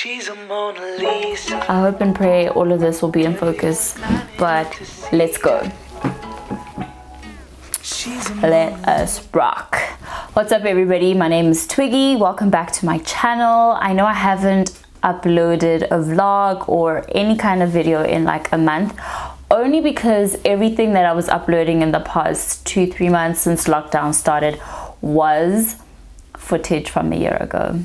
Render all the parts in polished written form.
She's a Mona Lisa. I hope and pray all of this will be in focus, but let's go. Let us rock. What's up everybody, my name is Twiggy. Welcome back to my channel. I know I haven't uploaded a vlog or any kind of video in like a month, only because everything that I was uploading in the past 2-3 months since lockdown started was footage from a year ago.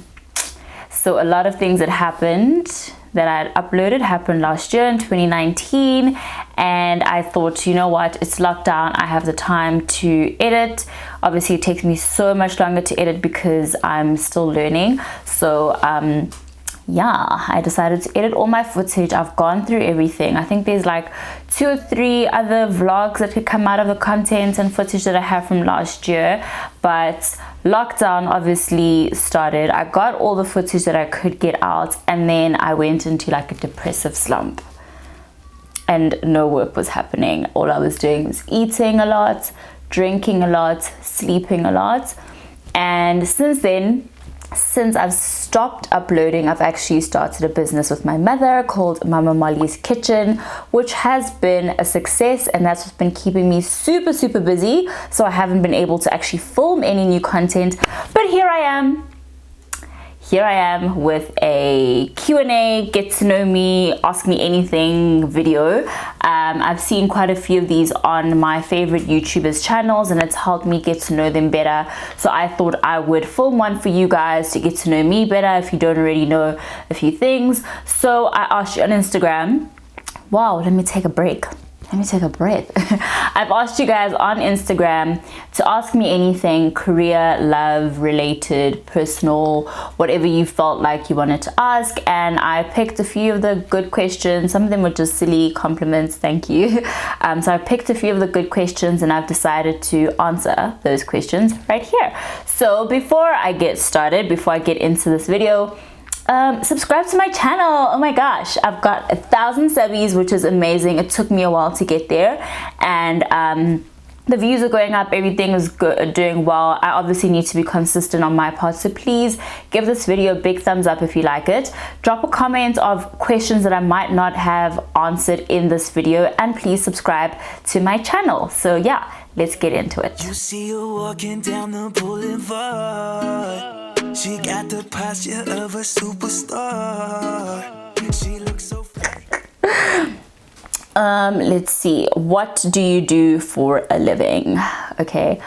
So a lot of things that happened that I had uploaded happened last year in 2019, and I thought, you know what, it's lockdown, I have the time to edit. Obviously it takes me so much longer to edit because I'm still learning. So yeah, I decided to edit all my footage. I've gone through everything. I think there's like 2 or 3 other vlogs that could come out of the content and footage that I have from last year, but lockdown obviously started. I got all the footage that I could get out, and then I went into like a depressive slump and no work was happening. All I was doing was eating a lot, drinking a lot, sleeping a lot. And since then, since I've stopped uploading, I've actually started a business with my mother called Mama Molly's Kitchen, which has been a success, and that's what's been keeping me super busy. So I haven't been able to actually film any new content, but here I am with a Q&A, get to know me, ask me anything video. I've seen quite a few of these on my favorite YouTubers channels, and it's helped me get to know them better. So I thought I would film one for you guys to get to know me better if you don't already know a few things. So I asked you on Instagram. Wow, let me take a break. Let me take a breath. I've asked you guys on Instagram to ask me anything career, love related, personal, whatever you felt like you wanted to ask, and I picked a few of the good questions. Some of them were just silly compliments, thank you. So I picked a few of the good questions and I've decided to answer those questions right here. So before I get started, before I get into this video, subscribe to my channel. Oh my gosh, I've got 1,000 subbies, which is amazing. It took me a while to get there, and the views are going up, everything is good, doing well. I obviously need to be consistent on my part, so please give this video a big thumbs up if you like it. Drop a comment of questions that I might not have answered in this video, and please subscribe to my channel. So yeah, let's get into it. You see her walking down the boulevard. She got the posture of a superstar. She looks so fine. Let's see, what do you do for a living? Okay,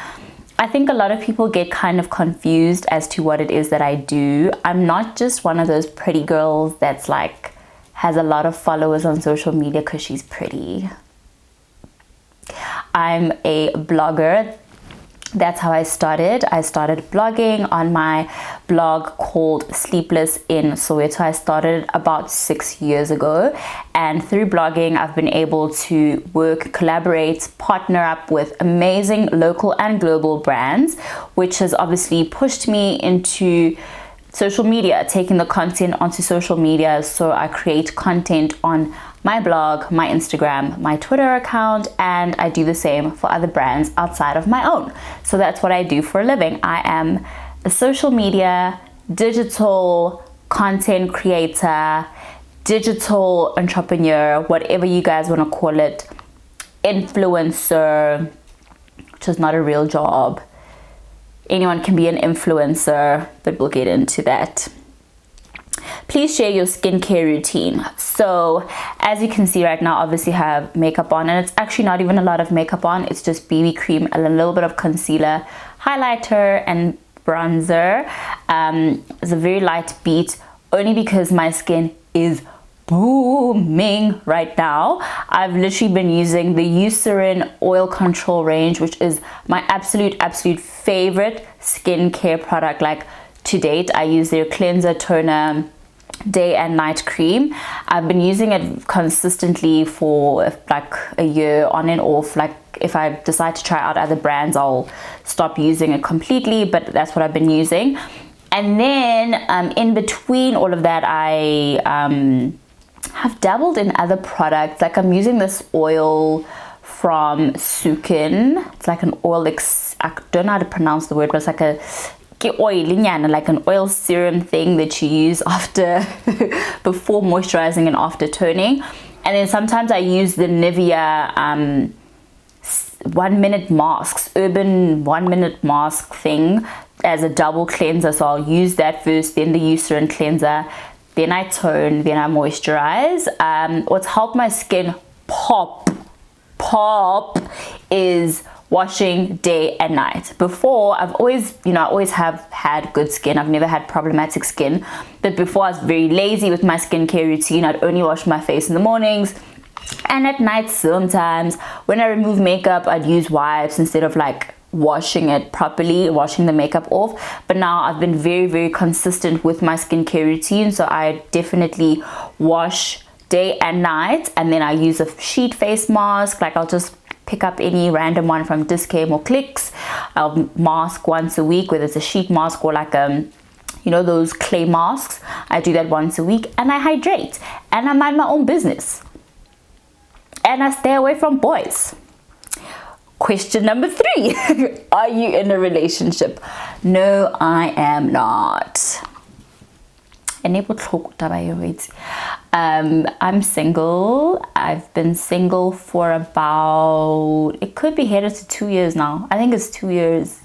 I think a lot of people get kind of confused as to what it is that I do. I'm not just one of those pretty girls that's like has a lot of followers on social media because she's pretty. I'm a blogger. That's how I started. I started blogging on my blog called Sleepless in Soweto. I started about 6 years ago, and through blogging I've been able to work, collaborate, partner up with amazing local and global brands, which has obviously pushed me into social media, taking the content onto social media. So I create content on my blog, my Instagram, my Twitter account, and I do the same for other brands outside of my own. So that's what I do for a living. I am a social media, digital content creator, digital entrepreneur, whatever you guys want to call it, influencer, which is not a real job. Anyone can be an influencer, but we'll get into that. Please share your skincare routine. So as you can see right now, obviously I have makeup on, and it's actually not even a lot of makeup on. It's just BB cream and a little bit of concealer, highlighter, and bronzer. It's a very light beat, only because my skin is booming right now. I've literally been using the Eucerin oil control range, which is my absolute favorite skincare product. Like to date, I use their cleanser, toner, day and night cream. I've been using it consistently for like a year on and off. Like if I decide to try out other brands, I'll stop using it completely, but that's what I've been using. And then in between all of that, I have dabbled in other products. Like I'm using this oil from Sukin. It's like an oil, I don't know how to pronounce the word, but it's like a oil, like an oil serum thing that you use after before moisturizing and after toning. And then sometimes I use the Nivea 1 minute masks, urban 1 minute mask thing as a double cleanser. So I'll use that first, then the Eucerin cleanser, then I tone, then I moisturize. What's helped my skin pop is washing day and night. Before, I've always, I always have had good skin. I've never had problematic skin. But before, I was very lazy with my skincare routine. I'd only wash my face in the mornings. And at night sometimes, when I remove makeup, I'd use wipes instead of like washing it properly, washing the makeup off. But now I've been very, very consistent with my skincare routine. So I definitely wash day and night. And then I use a sheet face mask. Like I'll just pick up any random one from Discam or Clicks. I'll mask once a week, whether it's a sheet mask or like those clay masks. I do that once a week, and I hydrate, and I mind my own business, and I stay away from boys. Question number 3. Are you in a relationship? No, I am not. I'm single. I've been single for about, it could be headed to 2 years now. I think it's 2 years.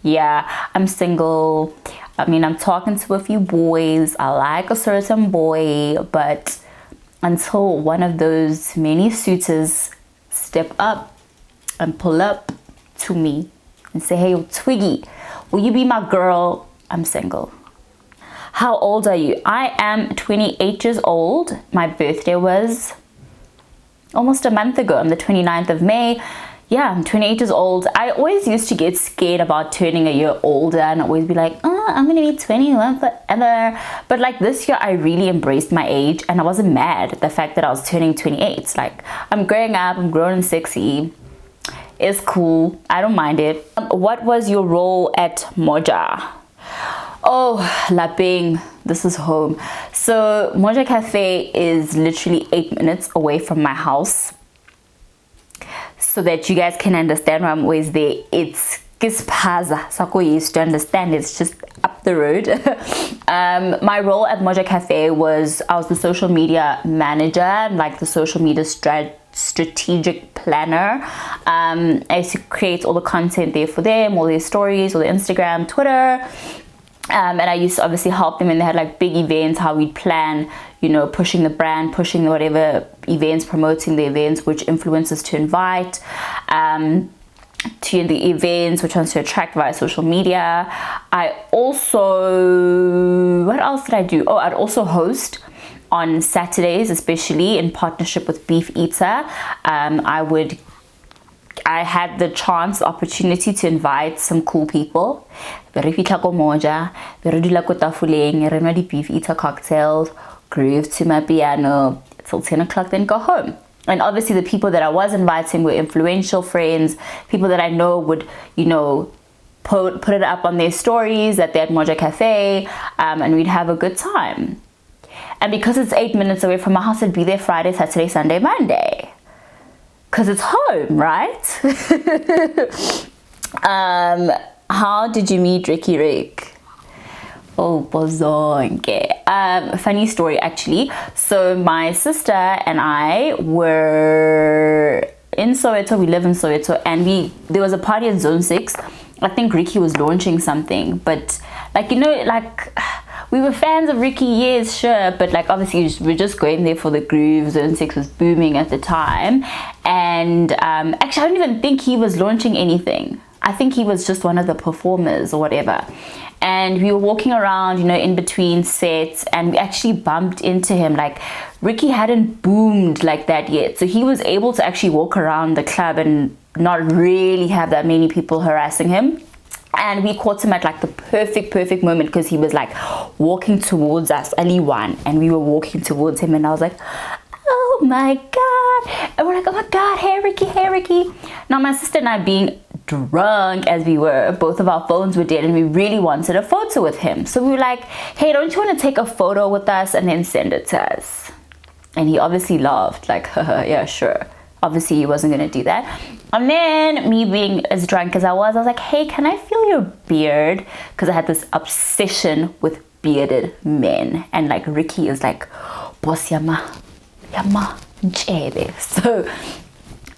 Yeah, I'm single. I mean, I'm talking to a few boys. I like a certain boy, but until one of those many suitors step up and pull up to me and say, hey, Twiggy, will you be my girl? I'm single. How old are you? I am 28 years old. My birthday was almost a month ago, on the 29th of May. Yeah, I'm 28 years old. I always used to get scared about turning a year older and always be like, oh, I'm gonna be 21 forever. But like this year, I really embraced my age and I wasn't mad at the fact that I was turning 28. Like, I'm growing up, I'm grown and sexy. It's cool, I don't mind it. What was your role at Moja? Oh, Laping, this is home. So Moja Cafe is literally 8 minutes away from my house. So that you guys can understand why I'm always there. It's Kispaza. Sako used to understand, it's just up the road. My role at Moja Cafe was, I was the social media manager, like the social media strategic planner. I used to create all the content there for them, all their stories, all the Instagram, Twitter. And I used to obviously help them when they had like big events, how we'd plan, pushing the brand, pushing whatever events, promoting the events, which influencers to invite, to the events, which ones to attract via social media. I also, what else did I do? Oh, I'd also host on Saturdays, especially in partnership with Beef Eater. I had the opportunity to invite some cool people. Beef Eater cocktails, groove to my piano till 10 o'clock, then go home. And obviously the people that I was inviting were influential friends, people that I know would, put it up on their stories that they're at Moja Cafe, and we'd have a good time. And because it's 8 minutes away from my house, I'd be there Friday, Saturday, Sunday, Monday. Because it's home, right? How did you meet Ricky Rick? Oh, bozonke. Funny story, actually. So my sister and I were in Soweto. We live in Soweto, and there was a party at Zone 6. I think Ricky was launching something, but we were fans of Ricky, yes, sure, but like obviously we're just going there for the groove. Zone 6 was booming at the time, and actually I don't even think he was launching anything. I think he was just one of the performers or whatever. And we were walking around, in between sets, and we actually bumped into him. Like, Ricky hadn't boomed like that yet, so he was able to actually walk around the club and not really have that many people harassing him. And we caught him at like the perfect moment, because he was like walking towards us, Ali one, and we were walking towards him, and I was like, oh my god. And we're like, oh my god, hey Ricky. Now my sister and I, being drunk as we were, both of our phones were dead, and we really wanted a photo with him. So we were like, hey, don't you want to take a photo with us and then send it to us? And he obviously laughed like, haha, yeah, sure, obviously he wasn't going to do that. And then me being as drunk as I was like, hey, can I feel your beard? Because I had this obsession with bearded men, and like Ricky is like, boss yama jebe. So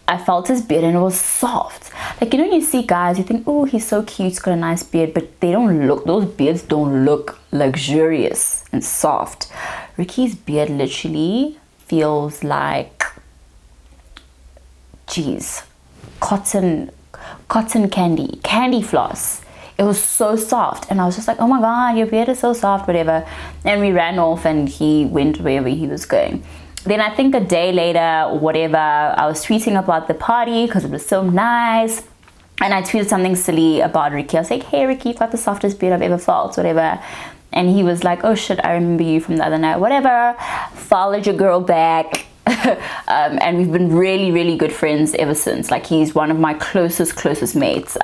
I felt his beard and it was soft. Like, you know, you see guys, you think, oh, he's so cute, he's got a nice beard, but they don't look, those beards don't look luxurious and soft. Ricky's beard literally feels like, geez, cotton candy floss. It was so soft, and I was just like, oh my god, your beard is so soft, whatever. And we ran off and he went wherever he was going. Then I think a day later, whatever, I was tweeting about the party because it was so nice. And I tweeted something silly about Ricky. I was like, hey Ricky, you've got the softest beard I've ever felt, whatever. And he was like, oh shit, I remember you from the other night, whatever. Followed your girl back. And we've been really, really good friends ever since. Like, he's one of my closest mates.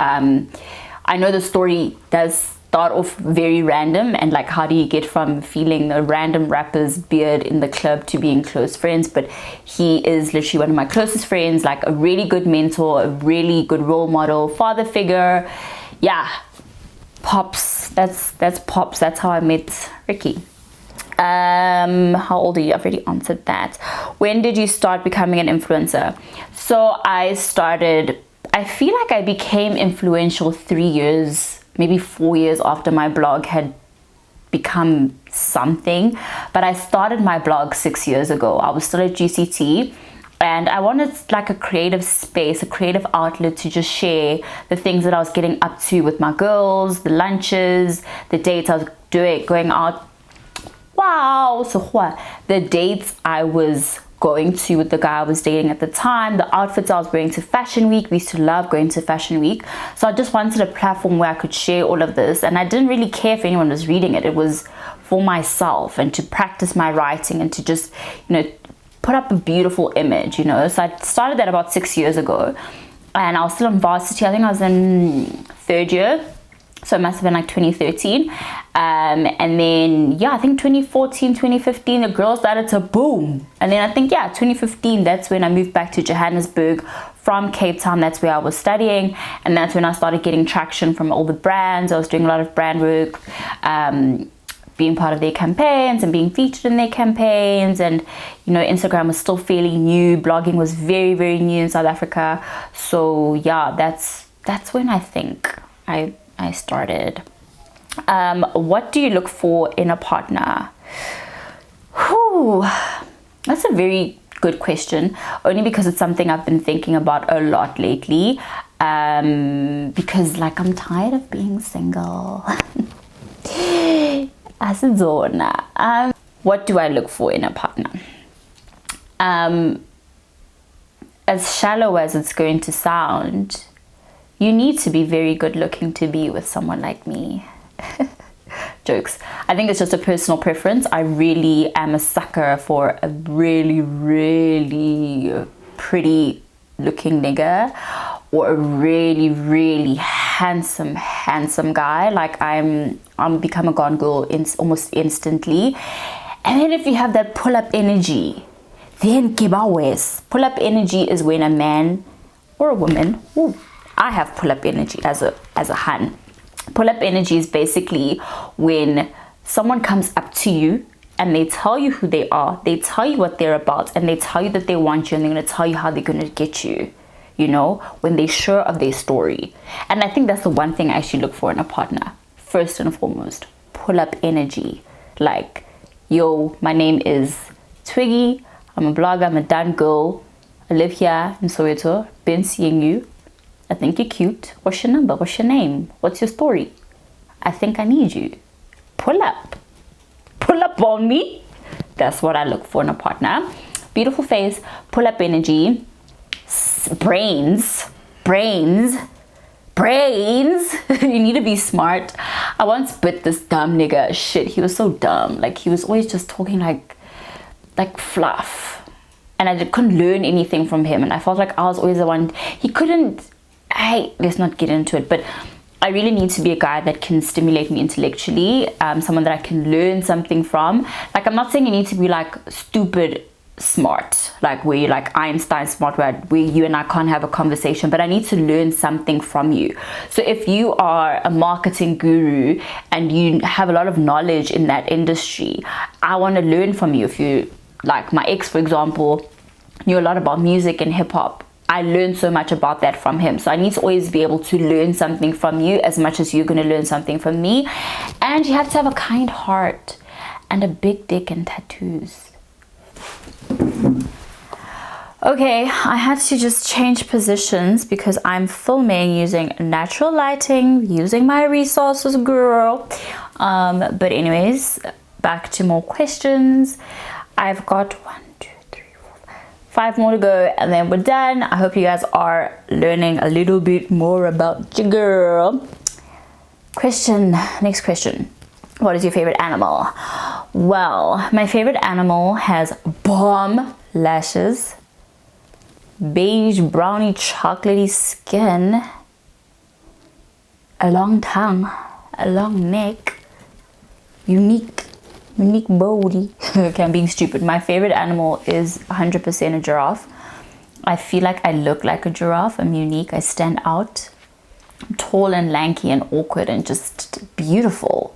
I know the story does start off very random, and like, how do you get from feeling a random rapper's beard in the club to being close friends? But he is literally one of my closest friends, like a really good mentor, a really good role model, father figure. Yeah, Pops. That's Pops. That's how I met Ricky. How old are you? I've already answered that. When did you start becoming an influencer? So I feel like I became influential 3 years, maybe 4 years after my blog had become something. But I started my blog 6 years ago. I was still at GCT, and I wanted like a creative space, a creative outlet to just share the things that I was getting up to with my girls, the lunches, the dates I was going out. Wow, so what? The dates I was going to with the guy I was dating at the time, the outfits I was wearing to Fashion Week. We used to love going to Fashion Week. So I just wanted a platform where I could share all of this, and I didn't really care if anyone was reading it. It was for myself and to practice my writing and to just, you know, put up a beautiful image, you know. So I started that about 6 years ago, and I was still in varsity. I think I was in 3rd year. So it must have been like 2013. And then, yeah, I think 2014, 2015, the girls started to boom. And then I think, yeah, 2015, that's when I moved back to Johannesburg from Cape Town. That's where I was studying. And that's when I started getting traction from all the brands. I was doing a lot of brand work, being part of their campaigns and being featured in their campaigns. And, you know, Instagram was still fairly new. Blogging was very, very new in South Africa. So, yeah, that's when I think I started. What do you look for in a partner? Whew, that's a very good question, only because it's something I've been thinking about a lot lately. Because like, I'm tired of being single. What do I look for in a partner? As shallow as it's going to sound, you need to be very good looking to be with someone like me. Jokes. I think it's just a personal preference. I really am a sucker for a really, really pretty looking nigga, or a really, really handsome guy. Like, I'm become a gone girl almost instantly. And then if you have that pull-up energy, then kibawes. Pull-up energy is when a man or a woman, ooh, I have pull-up energy as a hun. Pull-up energy is basically when someone comes up to you and they tell you who they are, they tell you what they're about, and they tell you that they want you, and they're going to tell you how they're going to get you, you know, when they're sure of their story. And I think that's the one thing I actually look for in a partner, first and foremost. Pull-up energy. Like, yo, my name is Twiggy, I'm a blogger, I'm a done girl, I live here in Soweto, been seeing you, I think you're cute. What's your number? What's your name? What's your story? I think I need you. Pull up. Pull up on me. That's what I look for in a partner. Beautiful face, pull up energy, brains. You need to be smart. I once bit this dumb nigga. Shit, he was so dumb. Like, he was always just talking like fluff. And I couldn't learn anything from him. And I felt like I was always the one. He couldn't. Let's not get into it, but I really need to be a guy that can stimulate me intellectually, someone that I can learn something from. Like, I'm not saying you need to be like stupid smart, like where you're like Einstein smart, where you and I can't have a conversation, but I need to learn something from you. So if you are a marketing guru and you have a lot of knowledge in that industry, I want to learn from you. If you, like my ex for example, knew a lot about music and hip-hop, I learned so much about that from him. So I need to always be able to learn something from you as much as you're going to learn something from me. And you have to have a kind heart and a big dick and tattoos. Okay, I had to just change positions because I'm filming using natural lighting, using my resources, girl. But anyways, back to more questions. I've got 5 more to go and then we're done. I hope you guys are learning a little bit more about your girl. Next question. What is your favorite animal? Well, my favorite animal has bomb lashes, beige browny chocolatey skin, a long tongue, a long neck, unique body. Okay, I'm being stupid. My favorite animal is 100% a giraffe. I feel like I look like a giraffe. I'm unique. I stand out. I'm tall and lanky and awkward and just beautiful.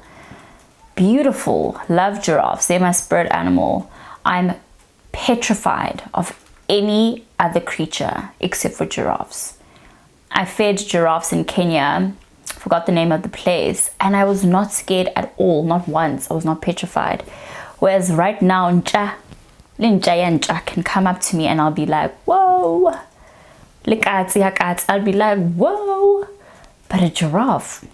Beautiful. Love giraffes. They're my spirit animal. I'm petrified of any other creature except for giraffes. I fed giraffes in Kenya, forgot the name of the place, and I was not scared at all, not once. I was not petrified. Whereas right now, nja can come up to me and I'll be like, whoa. I'll be like, whoa. But a giraffe,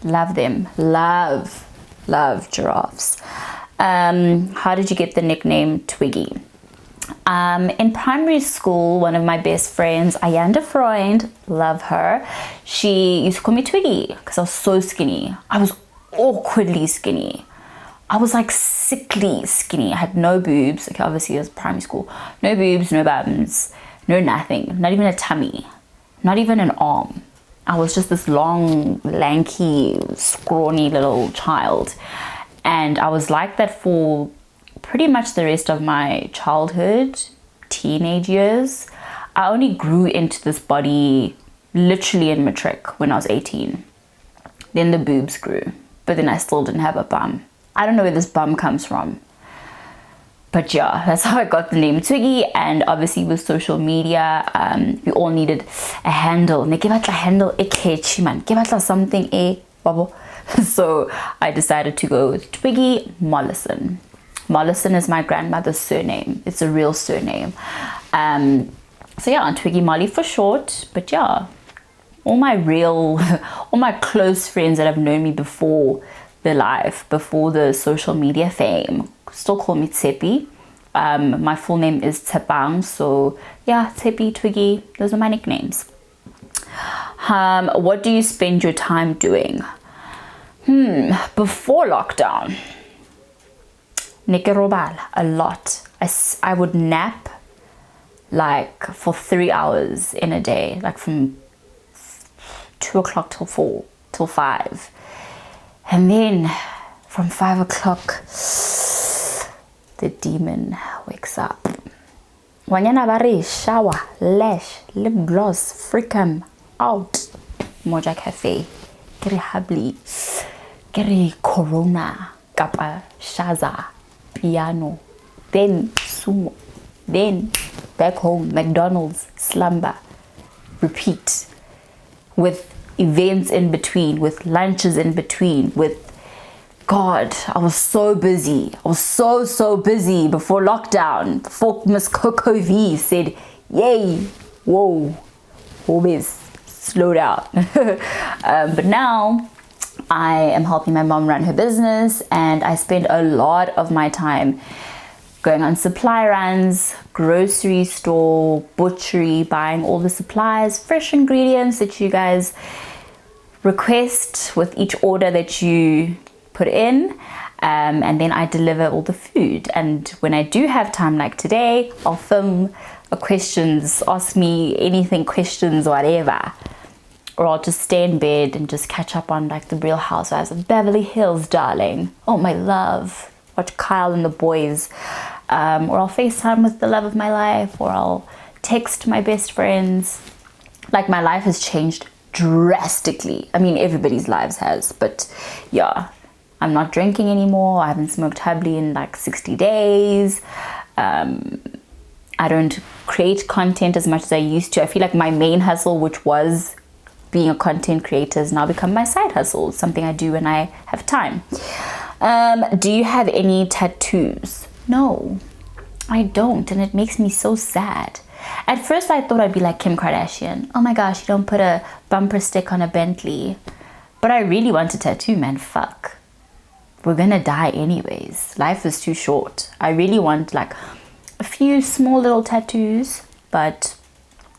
love them. Love giraffes. How did you get the nickname Twiggy? In primary school, one of my best friends, Ayanda Freund, love her, she used to call me Twiggy because I was so skinny. I was awkwardly skinny. I was like sickly skinny. I had no boobs. Okay, obviously it was primary school. No boobs, no bums, no nothing. Not even a tummy. Not even an arm. I was just this long, lanky, scrawny little child. And I was like that for pretty much the rest of my childhood, teenage years. I only grew into this body literally in matric when I was 18. Then the boobs grew, but then I still didn't have a bum. I don't know where this bum comes from. But yeah, that's how I got the name Twiggy. And obviously with social media, we all needed a handle. Give us a handle, give us something, bubble. So I decided to go with Twiggy Mollison. Mollison is my grandmother's surname. It's a real surname. So yeah, Twiggy Moli for short. But yeah, all my close friends that have known me before the social media fame still call me Tsepi. My full name is Tsepang. So yeah, Tsepi, Twiggy, those are my nicknames. What do you spend your time doing? Before lockdown, Nikerobal, a lot. I would nap like for 3 hours in a day, like from 2 o'clock till 4, till 5. And then from 5 o'clock, the demon wakes up. Wanyana bari, shower, lash, lip gloss, freakum out. Moja Cafe, kiri habli, kiri Corona, kapa, shaza, piano, then sumo, then back home, McDonald's, slumber, repeat, with events in between, with lunches in between, with God, I was so busy. I was so busy before lockdown, before Miss Coco V said, yay, whoa, always slow down. But now I am helping my mom run her business, and I spend a lot of my time going on supply runs, grocery store, butchery, buying all the supplies, fresh ingredients that you guys request with each order that you put in, and then I deliver all the food. And when I do have time like today, I'll film a questions, ask me anything, questions, whatever, or I'll just stay in bed and just catch up on like the Real Housewives of Beverly Hills, darling. Oh my love, watch Kyle and the boys. or I'll FaceTime with the love of my life, or I'll text my best friends. Like, my life has changed drastically. I mean, everybody's lives has, but yeah, I'm not drinking anymore. I haven't smoked hubbly in like 60 days. I don't create content as much as I used to. I feel like my main hustle, which was being a content creator, has now become my side hustle. It's something I do when I have time. Do you have any tattoos? No, I don't, and it makes me so sad. At first I thought I'd be like Kim Kardashian. Oh my gosh, you don't put a bumper stick on a Bentley. But I really want a tattoo, man. Fuck. We're gonna die anyways. Life is too short. I really want like a few small little tattoos, but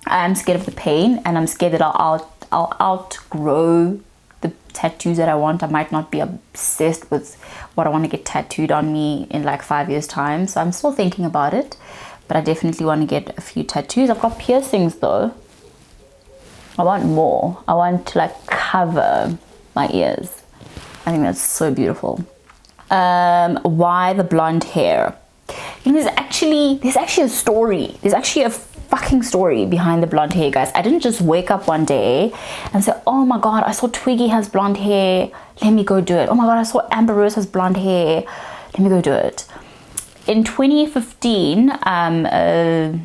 I'm scared of the pain, and I'm scared that I'll outgrow the tattoos that I want. I might not be obsessed with what I want to get tattooed on me in like 5 years time. So I'm still thinking about it, but I definitely want to get a few tattoos. I've got piercings though. I want more. I want to like cover my ears. I think that's so beautiful. Why the blonde hair? You know, there's actually a story. There's actually a fucking story behind the blonde hair, guys. I didn't just wake up one day and say, oh my god, I saw Twiggy has blonde hair, let me go do it. Oh my god, I saw Amber Rose has blonde hair, let me go do it. In 2015, a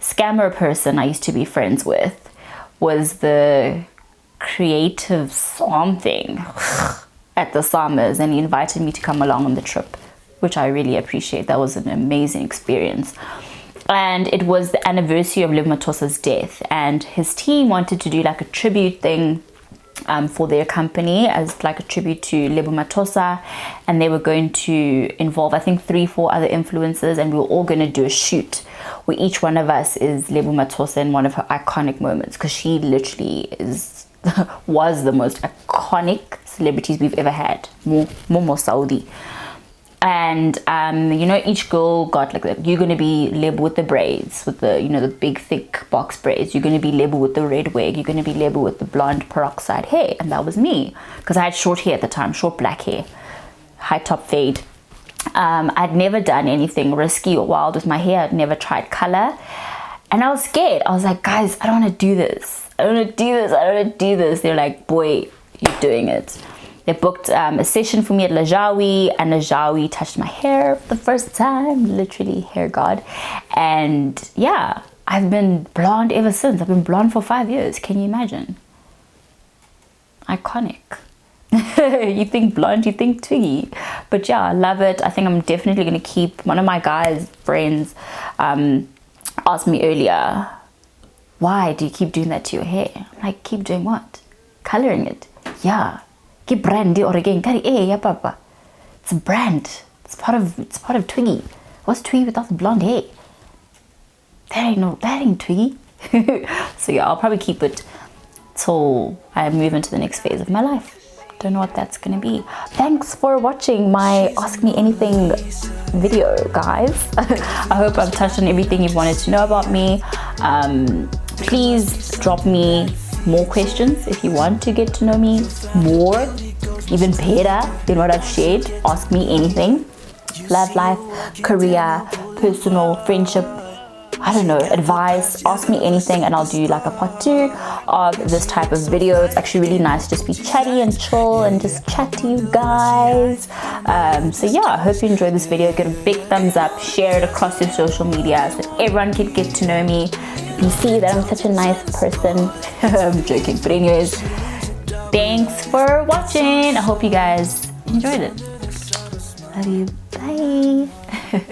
scammer person I used to be friends with was the creative something at the summers, and he invited me to come along on the trip, which I really appreciate. That was an amazing experience. And it was the anniversary of Lebo Mathosa's death, and his team wanted to do like a tribute thing for their company as like a tribute to Lebo Mathosa, and they were going to involve I think 3-4 other influencers, and we were all going to do a shoot where each one of us is Lebo Mathosa in one of her iconic moments, because she literally was the most iconic celebrities we've ever had. More Saudi. And you know, each girl got like that. You're gonna be Lebo with the braids, with the, you know, the big thick box braids. You're gonna be Lebo with the red wig. You're gonna be Lebo with the blonde peroxide hair. And that was me, because I had short hair at the time, short black hair, high top fade. I'd never done anything risky or wild with my hair. I'd never tried color, and I was scared. I was like, guys, I don't want to do this. I don't want to do this. I don't want to do this. They're like, boy, you're doing it. They booked a session for me at Lajawi, and Lajawi touched my hair for the first time, literally hair god. And yeah, I've been blonde ever since. I've been blonde for 5 years. Can you imagine? Iconic. You think blonde, you think Twiggy. But yeah, I love it. I think I'm definitely going to keep. One of my guys friends asked me earlier, why do you keep doing that to your hair? I'm like, keep doing what? Coloring it. Yeah. Keep brandy or again. Yeah, papa. It's a brand. It's part of Twiggy. What's Twiggy without the blonde hair? That ain't Twiggy. So yeah, I'll probably keep it till I move into the next phase of my life. Don't know what that's gonna be. Thanks for watching my Ask Me Anything video, guys. I hope I've touched on everything you've wanted to know about me. Please drop me more questions if you want to get to know me more, even better than what I've shared. Ask me anything. Love life, career, personal, friendship, I don't know, advice. Ask me anything, and I'll do like a part 2 of this type of video. It's actually really nice to just be chatty and chill and just chat to you guys. So yeah, I hope you enjoyed this video. Give it a big thumbs up, share it across your social media so that everyone can get to know me. You can see that I'm such a nice person. I'm joking, but anyways, thanks for watching. I hope you guys enjoyed it. Love you. Bye.